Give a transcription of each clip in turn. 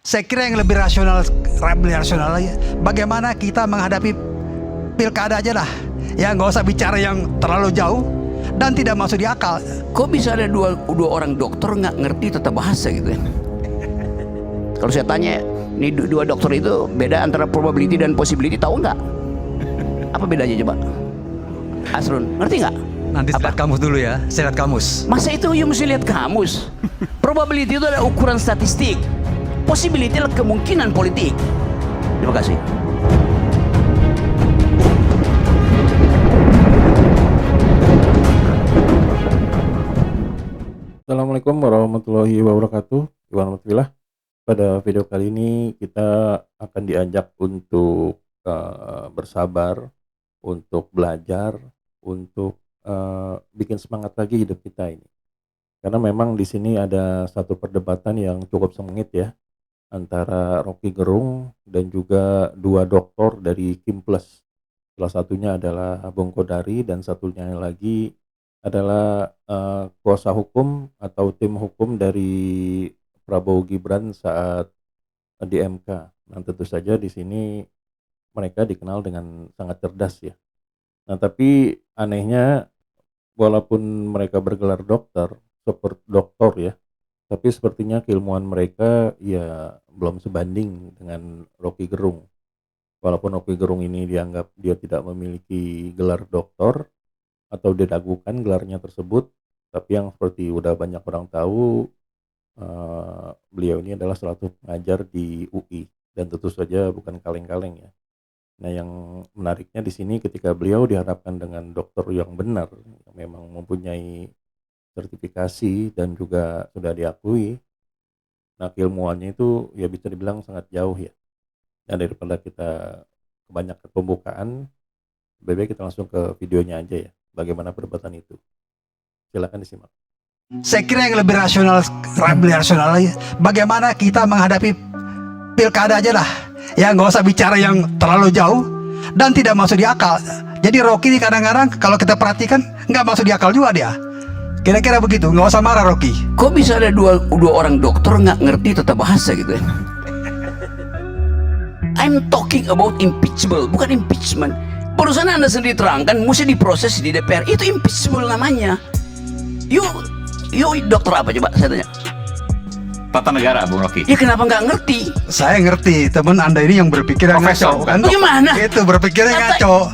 Saya kira yang lebih rasional, bagaimana kita menghadapi pilkada aja lah. Ya nggak usah bicara yang terlalu jauh dan tidak masuk di akal. Kok bisa ada dua orang dokter nggak ngerti tata bahasa gitu kan? Kalau saya tanya, ini dua dokter itu beda antara probability dan possibility, tahu nggak? Apa bedanya coba? Asrun, ngerti nggak? Nanti lihat kamus dulu ya, saya lihat kamus. Masa itu you mesti lihat kamus? Probability itu adalah ukuran statistik. Possibility adalah kemungkinan politik. Terima kasih. Assalamualaikum warahmatullahi wabarakatuh. Alhamdulillah. Pada video kali ini kita akan diajak untuk bersabar, untuk belajar, untuk bikin semangat lagi hidup kita ini. Karena memang di sini ada satu perdebatan yang cukup sengit ya, antara Rocky Gerung dan juga dua doktor dari Kim Plus. Salah satunya adalah Bung Kodari dan satunya lagi adalah kuasa hukum atau tim hukum dari Prabowo Gibran saat di MK. Nah, tentu saja di sini mereka dikenal dengan sangat cerdas ya. Nah, tapi anehnya walaupun mereka bergelar dokter, seperti doktor ya, tapi sepertinya keilmuan mereka ya belum sebanding dengan Rocky Gerung. Walaupun Rocky Gerung ini dianggap dia tidak memiliki gelar doktor atau diragukan gelarnya tersebut, tapi yang seperti udah banyak orang tahu, beliau ini adalah salah satu pengajar di UI dan tentu saja bukan kaleng-kaleng ya. Nah, yang menariknya di sini ketika beliau dihadapkan dengan dokter yang benar, yang memang mempunyai sertifikasi dan juga sudah diakui, nah keilmuannya itu ya bisa dibilang sangat jauh ya. Nah, daripada kita kebanyakan pembukaan, lebih baik kita langsung ke videonya aja ya, bagaimana perdebatan itu. Silakan disimak. Saya kira yang lebih rasional, bagaimana kita menghadapi pilkada aja lah. Ya nggak usah bicara yang terlalu jauh dan tidak masuk di akal. Jadi Rocky ini kadang-kadang kalau kita perhatikan nggak masuk di akal juga dia. Kira-kira begitu, nggak usah marah Rocky. Kok bisa ada dua orang dokter nggak ngerti tata bahasa gitu kan? I'm talking about impeachable, bukan impeachment. Barusan Anda sendiri terangkan mesti diproses di DPR, itu impeachable namanya. Yuk dokter apa coba saya tanya? Tata negara, Bung Rocky. Ya kenapa nggak ngerti? Saya ngerti, teman Anda ini yang berpikir Profesor, ngaco kan? Bagaimana? Itu berpikirnya ngaco.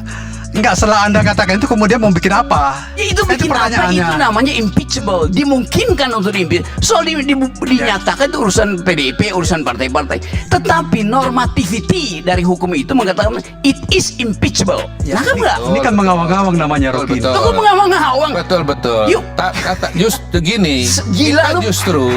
Enggak, setelah Anda katakan itu kemudian mau bikin apa? Ya itu bikin apa? Itu namanya impeachable. Dimungkinkan untuk diimpeach. Soal dinyatakan itu urusan PDIP, urusan partai-partai. Tetapi normativity dari hukum itu mengatakan it is impeachable. Ya, nah, enggak? ini kan mengawang-awang namanya Rocky. Betul. Itu mengawang-awang. Betul. Yuk. Justru gini, Gila kita lu. justru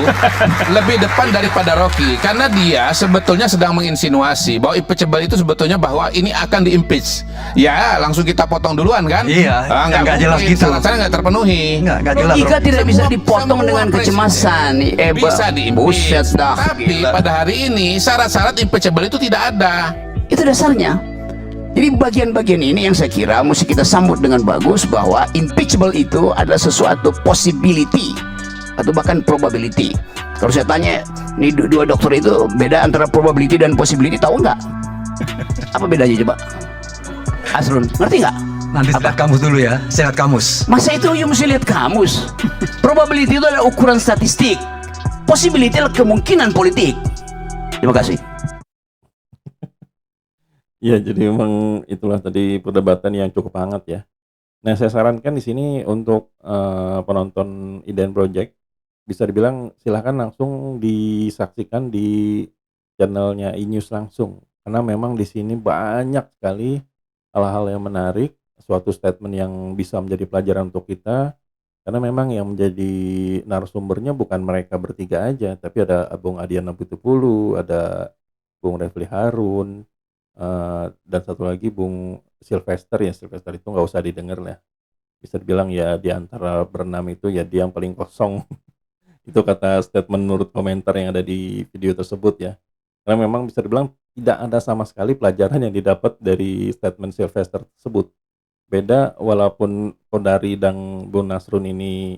lebih depan daripada Rocky, karena dia sebetulnya sedang menginsinuasi bahwa impeachable itu sebetulnya bahwa ini akan diimpeach. Ya, langsung kita potong duluan kan? Iya, nggak jelas mungkin, gitu. syarat-syarat nggak terpenuhi. Nggak jelas. Logika Rocky. tidak bisa dipotong Semua dengan presiden kecemasan. bisa diimpeach. Buset dah. Tapi Gila. pada hari ini syarat-syarat impeachable itu tidak ada. Itu dasarnya. Jadi bagian-bagian ini yang saya kira mesti kita sambut dengan bagus, bahwa impeachable itu adalah sesuatu possibility atau bahkan probability. Kalau saya tanya, ini dua dokter itu beda antara probability dan possibility, tahu nggak? Apa bedanya coba? Asrun, ngerti nggak? Nanti lihat kamus dulu ya, saya lihat kamus. Masa itu you mesti lihat kamus? Probability itu adalah ukuran statistik. Possibility adalah kemungkinan politik. Terima kasih. Ya, jadi memang itulah tadi perdebatan yang cukup hangat ya. Nah, saya sarankan di sini untuk penonton Iden Project bisa dibilang silahkan langsung disaksikan di channelnya iNews langsung, karena memang di sini banyak sekali hal-hal yang menarik, suatu statement yang bisa menjadi pelajaran untuk kita, karena memang yang menjadi narasumbernya bukan mereka bertiga aja, tapi ada Bung Adian Apitupulu, ada Bung Refli Harun, dan satu lagi Bung Sylvester ya. Sylvester itu nggak usah didengar lah, bisa dibilang ya di antara berenam itu ya dia yang paling kosong. Itu kata statement menurut komentar yang ada di video tersebut ya. Karena memang bisa dibilang tidak ada sama sekali pelajaran yang didapat dari statement Sylvester tersebut. Beda walaupun Kodari dan Bung Nasrun ini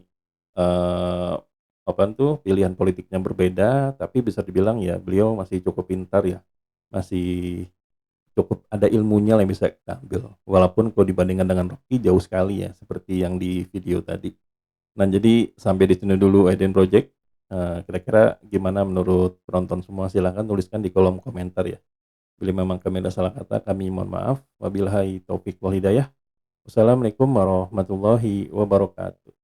pilihan politiknya berbeda, tapi bisa dibilang ya beliau masih cukup pintar ya, masih cukup ada ilmunya lah yang bisa kita ambil. Walaupun kalau dibandingkan dengan Rocky jauh sekali ya, seperti yang di video tadi. Nah jadi sampai di sini dulu Eden Project. Kira-kira gimana menurut penonton semua? Silahkan tuliskan di kolom komentar ya. Bila memang kami ada salah kata, kami mohon maaf. Wabillahi taufik wal hidayah. Wassalamualaikum warahmatullahi wabarakatuh.